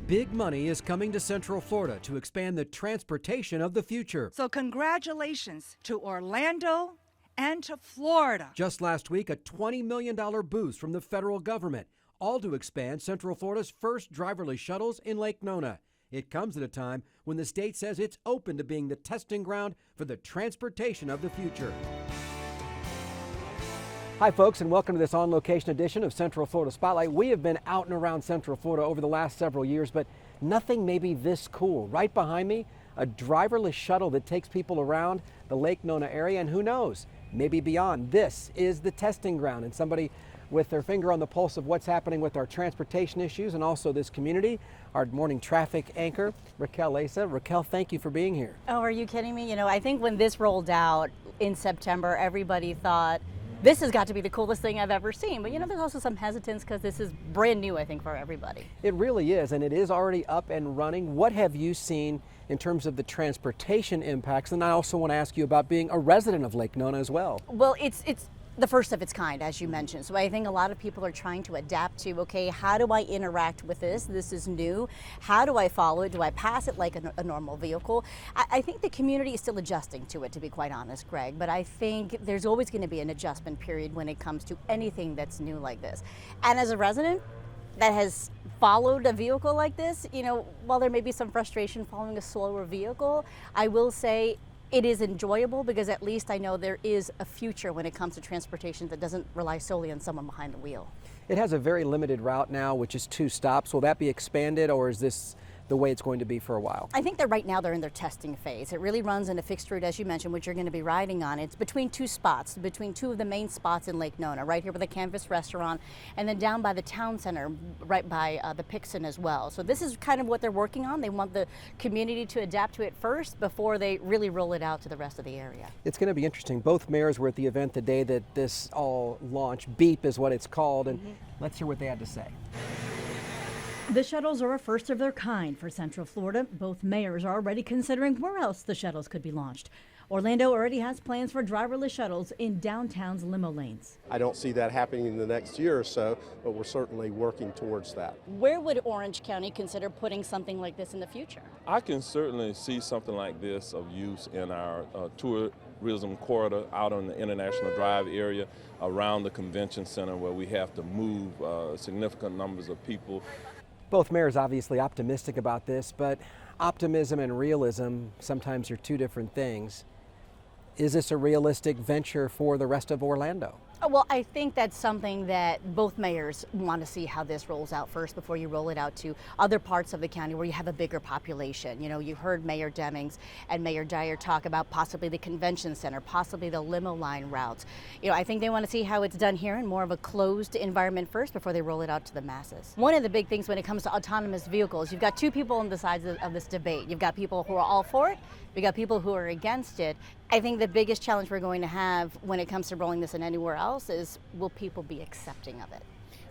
Big money is coming to Central Florida to expand the transportation of the future. So congratulations to Orlando and to Florida. Just last week, a $20 million boost from the federal government, all to expand Central Florida's first driverless shuttles in Lake Nona. It comes at a time when the state says it's open to being the testing ground for the transportation of the future. Hi folks, and welcome to this on-location edition of Central Florida Spotlight. We have been out and around Central Florida over the last several years, but nothing may be this cool. Right behind me, a driverless shuttle that takes people around the Lake Nona area, and who knows, maybe beyond. This is the testing ground, and somebody with their finger on the pulse of what's happening with our transportation issues and also this community, our morning traffic anchor, RACQUEL Lesa. RACQUEL, thank you for being here. Oh, are you kidding me? You know, I think when this rolled out in September, everybody thought, this has got to be the coolest thing I've ever seen. But you know, there's also some hesitance because this is brand new, I think, for everybody. It really is, and it is already up and running. What have you seen in terms of the transportation impacts? And I also want to ask you about being a resident of Lake Nona as well. Well, it's the first of its kind, as you mentioned. So I think a lot of people are trying to adapt to, okay, how do I interact with this? This is new. How do I follow it? Do I pass it like a normal vehicle? I think the community is still adjusting to it, to be quite honest, Greg. But I think there's always going to be an adjustment period when it comes to anything that's new like this. And as a resident that has followed a vehicle like this, you know, while there may be some frustration following a slower vehicle, I will say it is enjoyable because at least I know there is a future when it comes to transportation that doesn't rely solely on someone behind the wheel. It has a very limited route now, which is 2 stops. Will that be expanded, or is this the way it's going to be for a while? I think that right now they're in their testing phase. It really runs in a fixed route, as you mentioned, which you're going to be riding on. It's between 2 spots, between 2 of the main spots in Lake Nona, right here by the Canvas Restaurant, and then down by the town center, right by the Pixon as well. So this is kind of what they're working on. They want the community to adapt to it first before they really roll it out to the rest of the area. It's going to be interesting. Both mayors were at the event the day that this all launched. BEEP is what it's called, and let's hear what they had to say. The shuttles are a first of their kind for Central Florida. Both mayors are already considering where else the shuttles could be launched. Orlando already has plans for driverless shuttles in downtown's limo lanes. I don't see that happening in the next year or so, but we're certainly working towards that. Where would Orange County consider putting something like this in the future? I can certainly see something like this of use in our tourism corridor out on the International Drive area around the convention center where we have to move significant numbers of people. Both mayors obviously optimistic about this, but optimism and realism sometimes are 2 different things. Is this a realistic venture for the rest of Orlando? Well, I think that's something that both mayors want to see how this rolls out first before you roll it out to other parts of the county where you have a bigger population. You know, you heard Mayor Demings and Mayor Dyer talk about possibly the convention center, possibly the limo line routes. You know, I think they want to see how it's done here in more of a closed environment first before they roll it out to the masses. One of the big things when it comes to autonomous vehicles, you've got 2 people on the sides of this debate. You've got people who are all for it. We got people who are against it. I think the biggest challenge we're going to have when it comes to rolling this in anywhere else is, will people be accepting of it?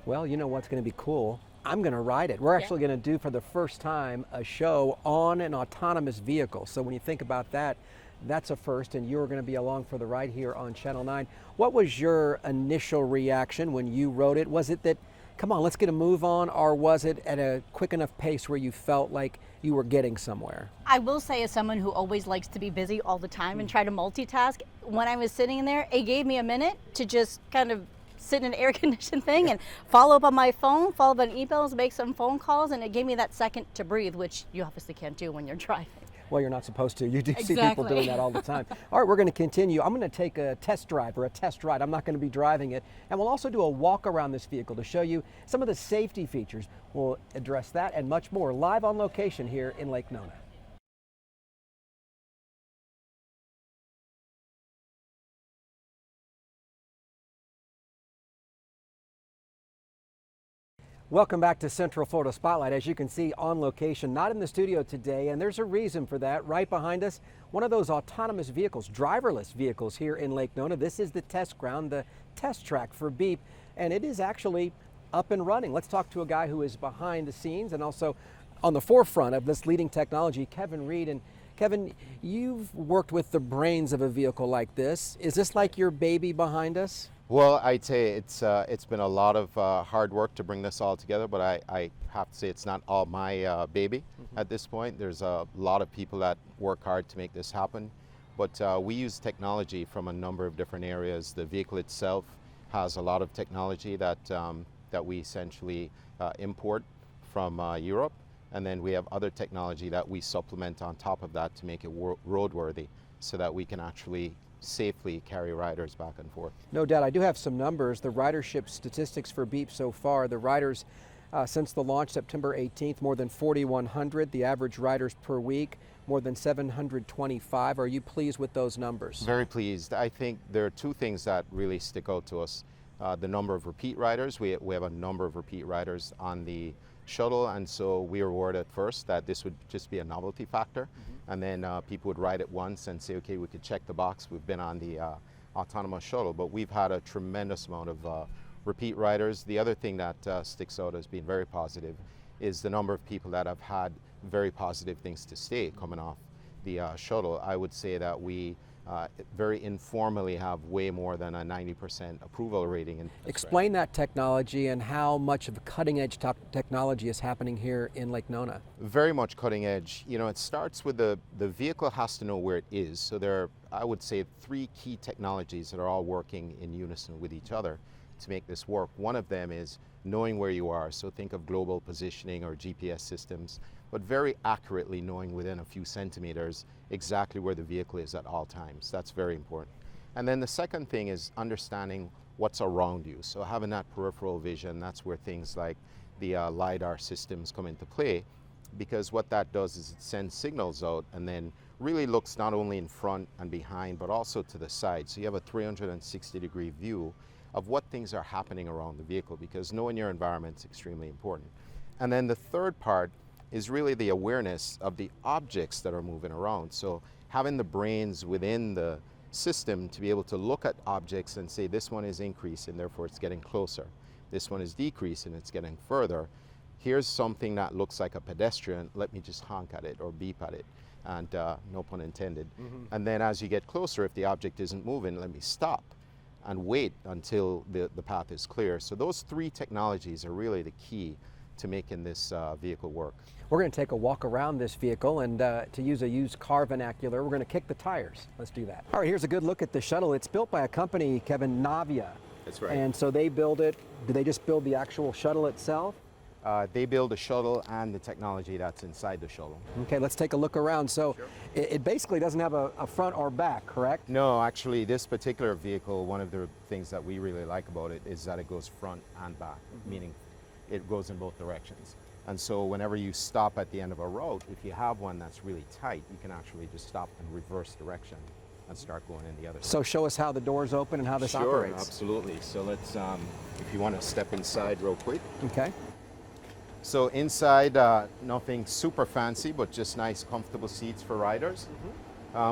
Well, you know what's going to be cool? I'm going to ride it. We're actually going to do for the first time a show on an autonomous vehicle. So when you think about that, that's a first, and you're going to be along for the ride here on Channel 9. What was your initial reaction when you wrote it? Was it that, come on, let's get a move on, or was it at a quick enough pace where you felt like you were getting somewhere? I will say, as someone who always likes to be busy all the time and try to multitask, when I was sitting in there, it gave me a minute to just kind of sit in an air-conditioned thing and follow up on my phone, follow up on emails, make some phone calls, and it gave me that second to breathe, which you obviously can't do when you're driving. Well, you're not supposed to. You do see Exactly. people doing that all the time. All right, we're going to continue. I'm going to take a test drive or a test ride. I'm not going to be driving it. And we'll also do a walk around this vehicle to show you some of the safety features. We'll address that and much more live on location here in Lake Nona. Welcome back to Central Florida Spotlight. As you can see, on location, not in the studio today, and there's a reason for that. Right behind us, one of those autonomous vehicles, driverless vehicles here in Lake Nona. This is the test ground, the test track for BEEP, and it is actually up and running. Let's talk to a guy who is behind the scenes and also on the forefront of this leading technology, Kevin Reed. And Kevin, you've worked with the brains of a vehicle like this. Is this like your baby behind us? Well, I'd say it's been a lot of hard work to bring this all together, but I have to say it's not all my baby at this point. There's a lot of people that work hard to make this happen, but we use technology from a number of different areas. The vehicle itself has a lot of technology that that we essentially import from Europe, and then we have other technology that we supplement on top of that to make it roadworthy, so that we can actually safely carry riders back and forth. No doubt. I do have some numbers. The ridership statistics for Beep so far, the riders since the launch September 18th, more than 4,100. The average riders per week, more than 725. Are you pleased with those numbers? Very pleased. I think there are two things that really stick out to us. The number of repeat riders. We have a number of repeat riders on the shuttle, and so we were worried at first that this would just be a novelty factor, and then people would ride it once and say, okay, we could check the box, we've been on the autonomous shuttle, but we've had a tremendous amount of repeat riders. The other thing that sticks out as being very positive is the number of people that have had very positive things to say coming off the shuttle. I would say that we very informally have way more than a 90% approval rating. Explain that technology and how much of cutting edge technology is happening here in Lake Nona. Very much cutting edge. You know, it starts with the vehicle has to know where it is. So there are, I would say, 3 key technologies that are all working in unison with each other to make this work. One of them is knowing where you are. So think of global positioning or GPS systems, but very accurately knowing within a few centimeters exactly where the vehicle is at all times. That's very important. And then the second thing is understanding what's around you. So having that peripheral vision, that's where things like the LiDAR systems come into play, because what that does is it sends signals out and then really looks not only in front and behind, but also to the side. So you have a 360-degree view of what things are happening around the vehicle, because knowing your environment is extremely important. And then the third part is really the awareness of the objects that are moving around. So having the brains within the system to be able to look at objects and say, this one is increasing, therefore it's getting closer. This one is decreasing, it's getting further. Here's something that looks like a pedestrian, let me just honk at it or beep at it, and no pun intended. And then as you get closer, if the object isn't moving, let me stop and wait until the path is clear. So those 3 technologies are really the key to making this vehicle work. We're going to take a walk around this vehicle, and to use a used car vernacular, we're going to kick the tires. Let's do that. All right, here's a good look at the shuttle. It's built by a company, Kevin, Navia. That's right. And so they build it. Do they just build the actual shuttle itself? They build the shuttle and the technology that's inside the shuttle. Okay, let's take a look around. So it basically doesn't have a front or back, correct? No, actually, this particular vehicle, one of the things that we really like about it is that it goes front and back, meaning it goes in both directions. And so whenever you stop at the end of a route, if you have one that's really tight, you can actually just stop and reverse direction and start going in the other So show us how the doors open and how this operates. Absolutely. So let's, if you want to step inside real quick. Okay. So inside, nothing super fancy, but just nice, comfortable seats for riders.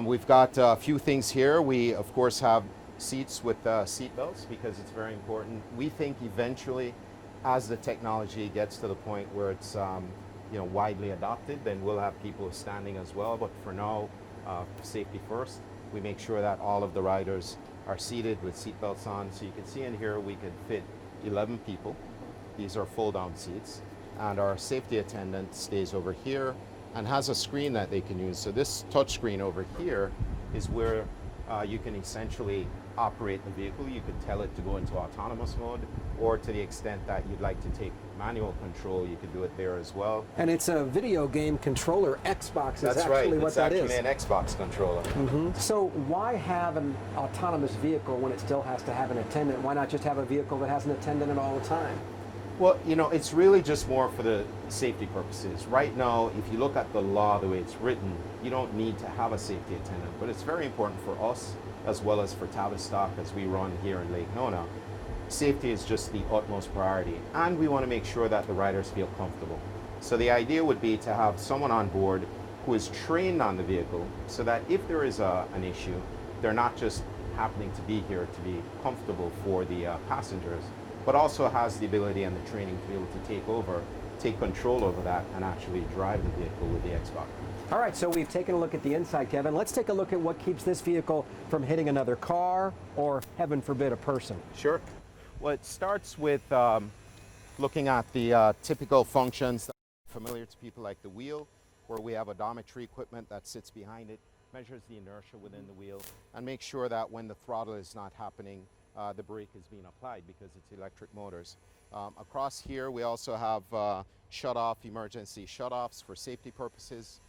We've got a few things here. We, of course, have seats with seat belts because it's very important. We think eventually, as the technology gets to the point where it's widely adopted, then we'll have people standing as well. But for now, safety first. We make sure that all of the riders are seated with seat belts on. So you can see in here we could fit 11 people. These are fold-down seats. And our safety attendant stays over here and has a screen that they can use. So this touch screen over here is where you can essentially operate the vehicle. You could tell it to go into autonomous mode, or to the extent that you'd like to take manual control, you could do it there as well. And it's a video game controller. Xbox is That's actually right. what that is. It's actually an Xbox controller. So why have an autonomous vehicle when it still has to have an attendant? Why not just have a vehicle that has an attendant in all the time? Well, it's really just more for the safety purposes. Right now, if you look at the law the way it's written, you don't need to have a safety attendant, but it's very important for us as well as for Tavistock as we run here in Lake Nona. Safety is just the utmost priority, and we want to make sure that the riders feel comfortable. So the idea would be to have someone on board who is trained on the vehicle so that if there is an issue, they're not just happening to be here to be comfortable for the passengers, but also has the ability and the training to be able to take control over that and actually drive the vehicle with the Xbox. All right, so we've taken a look at the inside, Kevin. Let's take a look at what keeps this vehicle from hitting another car or, heaven forbid, a person. Sure. Well, it starts with looking at the typical functions that are familiar to people, like the wheel, where we have odometry equipment that sits behind it, measures the inertia within the wheel, and makes sure that when the throttle is not happening, the brake is being applied because it's electric motors. Across here, we also have shut-off, emergency shut-offs for safety purposes.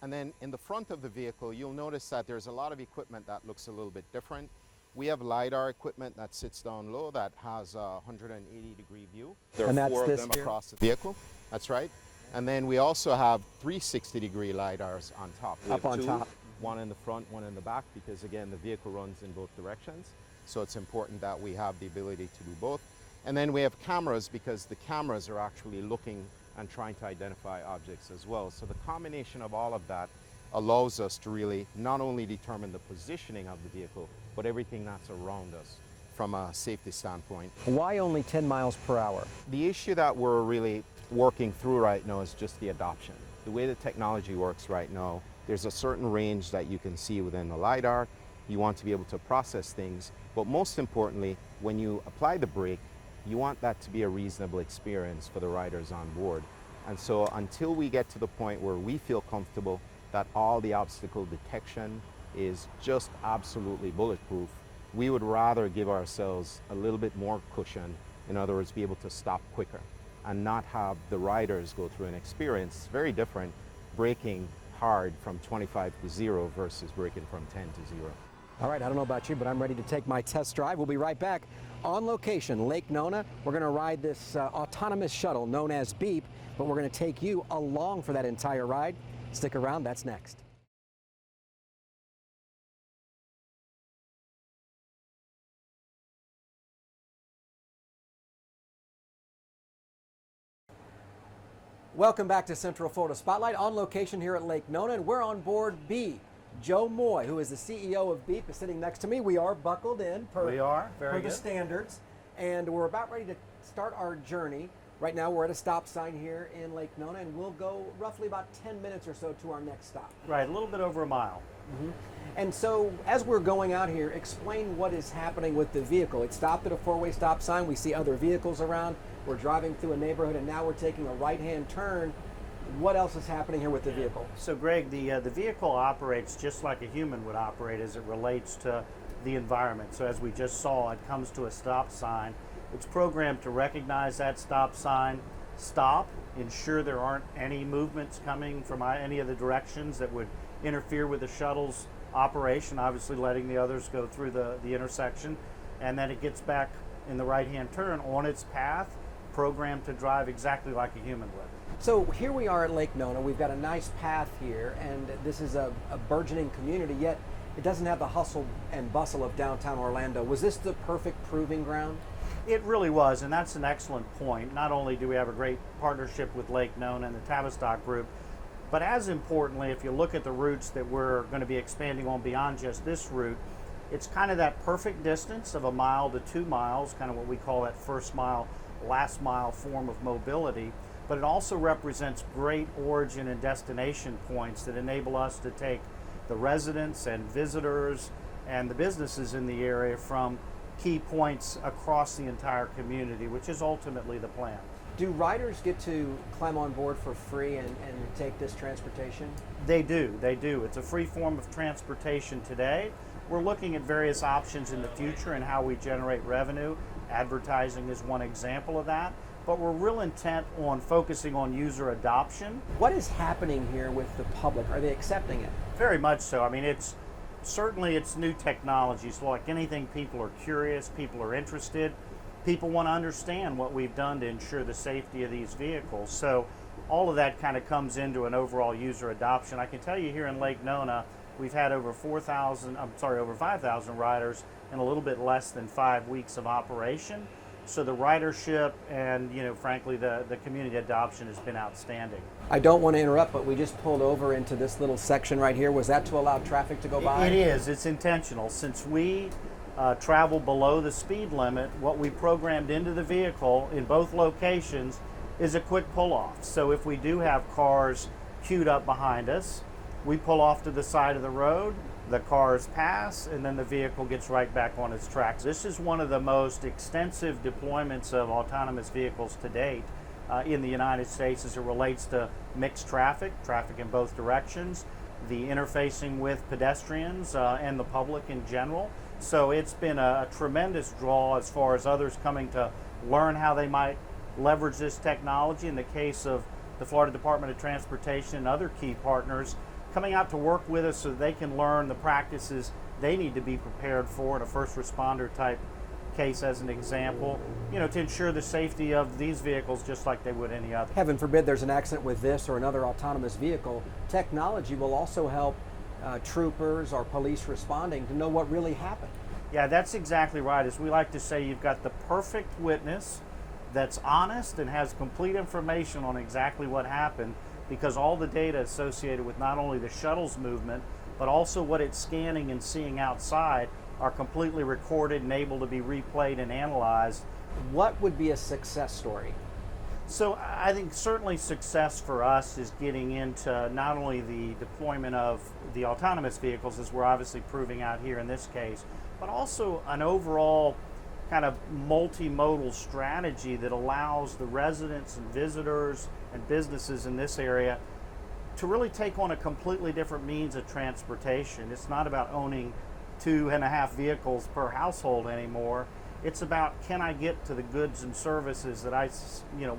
And then in the front of the vehicle, you'll notice that there's a lot of equipment that looks a little bit different. We have LiDAR equipment that sits down low that has a 180-degree view. There are four of them across the vehicle. That's right. And then we also have 360-degree LiDARs on top. We have two, one in the front, one in the back, because again, the vehicle runs in both directions. So it's important that we have the ability to do both. And then we have cameras, because the cameras are actually looking and trying to identify objects as well. So the combination of all of that allows us to really not only determine the positioning of the vehicle, but everything that's around us from a safety standpoint. Why only 10 miles per hour? The issue that we're really working through right now is just the adoption. The way the technology works right now, there's a certain range that you can see within the LiDAR. You want to be able to process things, but most importantly, when you apply the brake, you want that to be a reasonable experience for the riders on board. And so until we get to the point where we feel comfortable that all the obstacle detection is just absolutely bulletproof, we would rather give ourselves a little bit more cushion. In other words, be able to stop quicker and not have the riders go through an experience very different, braking hard from 25 to 0 versus braking from 10 to 0. All right, I don't know about you, but I'm ready to take my test drive. We'll be right back on location, Lake Nona. We're going to ride this autonomous shuttle known as Beep, but we're going to take you along for that entire ride. Stick around, that's next. Welcome back to Central Florida Spotlight, on location here at Lake Nona, and we're on board B. Joe MOYE, who is the CEO of Beep, is sitting next to me. We are buckled in per the standards, and we're about ready to start our journey. Right now we're at a stop sign here in Lake Nona, and we'll go roughly about 10 minutes or so to our next stop. Right, a little bit over a mile. And so as we're going out here, explain what is happening with the vehicle. It stopped at a four-way stop sign. We see other vehicles around. We're driving through a neighborhood, and now we're taking a right-hand turn. What else is happening here with the vehicle? So Greg, the vehicle operates just like a human would operate as it relates to the environment. So as we just saw, it comes to a stop sign. It's programmed to recognize that stop sign, stop, ensure there aren't any movements coming from any of the directions that would interfere with the shuttle's operation, obviously letting the others go through the intersection, and then it gets back in the right-hand turn on its path, programmed to drive exactly like a human would. So here we are at Lake Nona. We've got a nice path here, and this is a burgeoning community, yet it doesn't have the hustle and bustle of downtown Orlando. Was this the perfect proving ground? It really was, and that's an excellent point. Not only do we have a great partnership with Lake Nona and the Tavistock Group, but as importantly, if you look at the routes that we're going to be expanding on beyond just this route, it's kind of that perfect distance of a mile to 2 miles, kind of what we call that first mile, last mile form of mobility. But it also represents great origin and destination points that enable us to take the residents and visitors and the businesses in the area from key points across the entire community, which is ultimately the plan. Do riders get to climb on board for free and take this transportation? They do. It's a free form of transportation today. We're looking at various options in the future and how we generate revenue. Advertising is one example of that. But we're real intent on focusing on user adoption. What is happening here with the public? Are they accepting it? Very much so. I mean, it's new technology. So like anything, people are curious, people are interested, people want to understand what we've done to ensure the safety of these vehicles. So all of that kind of comes into an overall user adoption. I can tell you here in Lake Nona, we've had over 5,000 riders in a little bit less than 5 weeks of operation. So the ridership and, frankly, the community adoption has been outstanding. I don't want to interrupt, but we just pulled over into this little section right here. Was that to allow traffic to go by? It is. It's intentional. Since we travel below the speed limit, what we programmed into the vehicle in both locations is a quick pull-off. So if we do have cars queued up behind us, we pull off to the side of the road, the cars pass, and then the vehicle gets right back on its tracks. This is one of the most extensive deployments of autonomous vehicles to date in the United States as it relates to mixed traffic in both directions, the interfacing with pedestrians and the public in general. So it's been a tremendous draw as far as others coming to learn how they might leverage this technology. In the case of the Florida Department of Transportation and other key partners, coming out to work with us so they can learn the practices they need to be prepared for in a first responder type case, as an example, to ensure the safety of these vehicles just like they would any other. Heaven forbid there's an accident with this or another autonomous vehicle. Technology will also help troopers or police responding to know what really happened. Yeah, that's exactly right. As we like to say, you've got the perfect witness that's honest and has complete information on exactly what happened, because all the data associated with not only the shuttle's movement, but also what it's scanning and seeing outside are completely recorded and able to be replayed and analyzed. What would be a success story? So I think certainly success for us is getting into not only the deployment of the autonomous vehicles, as we're obviously proving out here in this case, but also an overall kind of multimodal strategy that allows the residents and visitors and businesses in this area to really take on a completely different means of transportation. It's not about owning 2.5 vehicles per household anymore. It's about, can I get to the goods and services that I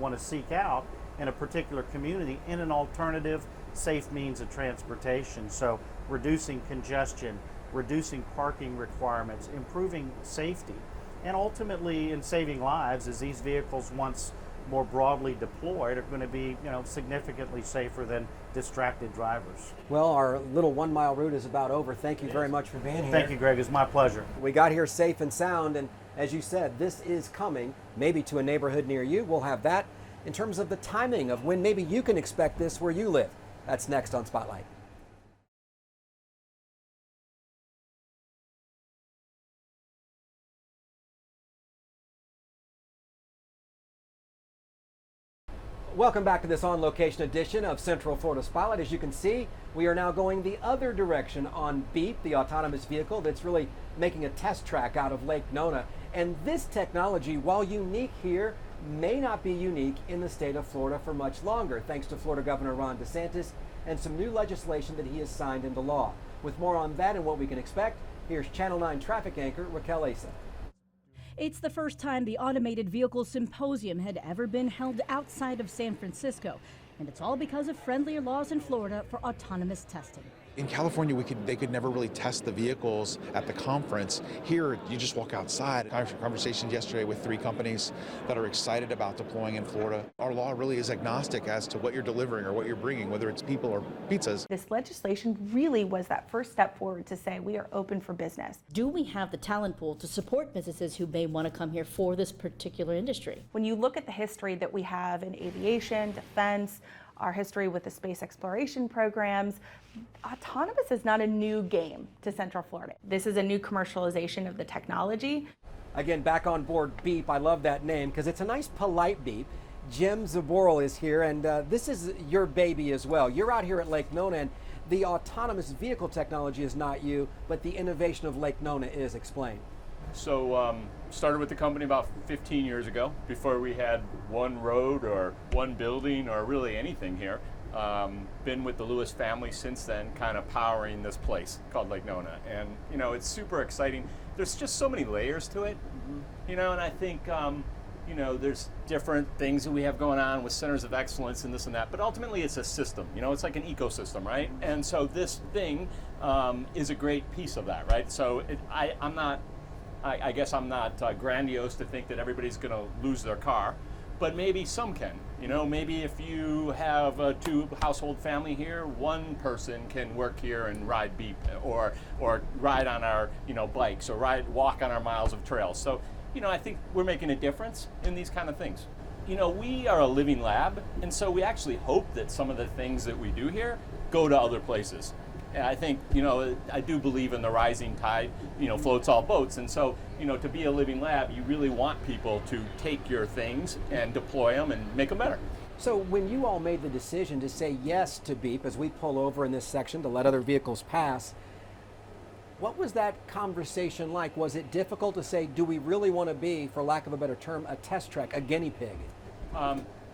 want to seek out in a particular community in an alternative, safe means of transportation. So reducing congestion, reducing parking requirements, improving safety, and ultimately in saving lives, as these vehicles, once more broadly deployed, are going to be significantly safer than distracted drivers. Well, our little 1 mile route is about over. Thank you very much for being here. Thank you, Greg. It's my pleasure. We got here safe and sound, and as you said, this is coming maybe to a neighborhood near you. We'll have that in terms of the timing of when maybe you can expect this where you live. That's next on Spotlight. Welcome back to this on-location edition of Central Florida Spotlight. As you can see, we are now going the other direction on Beep, the autonomous vehicle that's really making a test track out of Lake Nona. And this technology, while unique here, may not be unique in the state of Florida for much longer, thanks to Florida Governor Ron DeSantis and some new legislation that he has signed into law. With more on that and what we can expect, here's Channel 9 traffic anchor RACQUEL. It's the first time the Automated Vehicle Symposium had ever been held outside of San Francisco, and it's all because of friendlier laws in Florida for autonomous testing. In California, they could never really test the vehicles at the conference. Here, you just walk outside. I had conversations yesterday with 3 companies that are excited about deploying in Florida. Our law really is agnostic as to what you're delivering or what you're bringing, whether it's people or pizzas. This legislation really was that first step forward to say we are open for business. Do we have the talent pool to support businesses who may want to come here for this particular industry? When you look at the history that we have in aviation, defense, our history with the space exploration programs, autonomous is not a new game to Central Florida. This is a new commercialization of the technology. Again, back on board Beep. I love that name because it's a nice, polite beep. Jim ZBORIL is here, and this is your baby as well. You're out here at Lake Nona, and the autonomous vehicle technology is not you, but the innovation of Lake Nona is. Explain. So started with the company about 15 years ago, before we had one road or one building or really anything here. Been with the Lewis family since then, kind of powering this place called Lake Nona. And, it's super exciting. There's just so many layers to it, and I think, there's different things that we have going on with centers of excellence and this and that, but ultimately it's a system, it's like an ecosystem, right? And so this thing is a great piece of that, right? So I guess I'm not grandiose to think that everybody's going to lose their car, but maybe some can. Maybe if you have a 2-household family here, one person can work here and ride Beep or ride on our bikes or walk on our miles of trails. So I think we're making a difference in these kind of things. We are a living lab, and so we actually hope that some of the things that we do here go to other places. And I think, I do believe in the rising tide, floats all boats. And so, to be a living lab, you really want people to take your things and deploy them and make them better. So when you all made the decision to say yes to beep as we pull over in this section to let other vehicles pass, what was that conversation like? Was it difficult to say, do we really want to be, for lack of a better term, a test track, a guinea pig?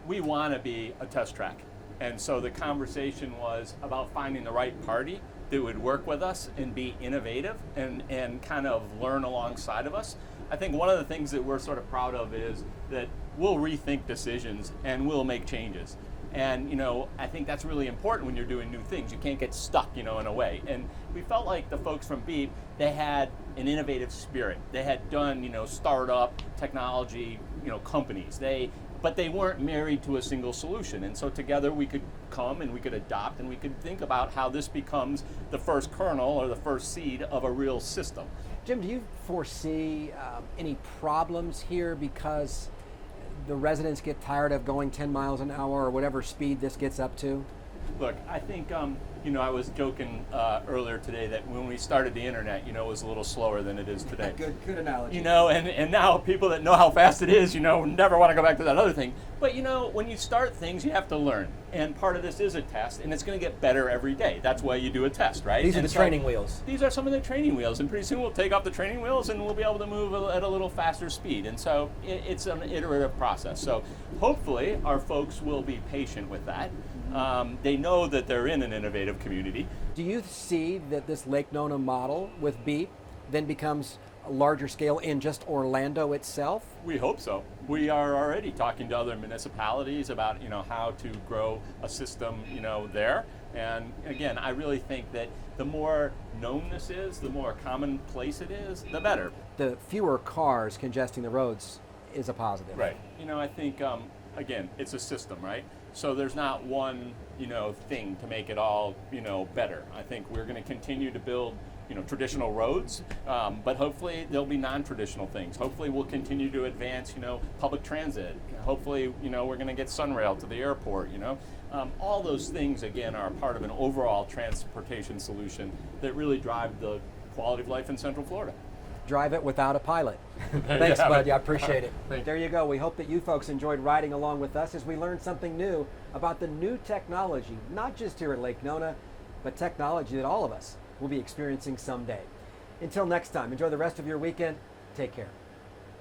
We want to be a test track. And so the conversation was about finding the right party that would work with us and be innovative and kind of learn alongside of us. I think one of the things that we're sort of proud of is that we'll rethink decisions and we'll make changes. And I think that's really important when you're doing new things. You can't get stuck, in a way. And we felt like the folks from Beep, they had an innovative spirit. They had done, startup technology, companies. But they weren't married to a single solution. And so together we could come and we could adopt and we could think about how this becomes the first kernel or the first seed of a real system. Jim, do you foresee any problems here because the residents get tired of going 10 miles an hour or whatever speed this gets up to? Look, I think, I was joking earlier today that when we started the internet, it was a little slower than it is today. Good analogy. And now people that know how fast it is, never want to go back to that other thing. But, when you start things, you have to learn. And part of this is a test, and it's going to get better every day. That's why you do a test, right? These are the training wheels. These are some of the training wheels, and pretty soon we'll take off the training wheels and we'll be able to move at a little faster speed. And so it's an iterative process. So hopefully our folks will be patient with that. They know that they're in an innovative community. Do you see that this Lake Nona model with Beep then becomes a larger scale in just Orlando itself? We hope so. We are already talking to other municipalities about how to grow a system there. And again, I really think that the more known this is, the more commonplace it is, the better. The fewer cars congesting the roads is a positive. Right. I think again, it's a system, right? So there's not one, thing to make it all, better. I think we're going to continue to build, traditional roads, but hopefully there'll be non-traditional things. Hopefully we'll continue to advance, public transit. Hopefully, we're going to get Sunrail to the airport, All those things, again, are part of an overall transportation solution that really drive the quality of life in Central Florida. Drive it without a pilot. Thanks, Bud. I appreciate it. There you go. We hope that you folks enjoyed riding along with us as we learned something new about the new technology, not just here at Lake Nona, but technology that all of us will be experiencing someday. Until next time, enjoy the rest of your weekend. Take care.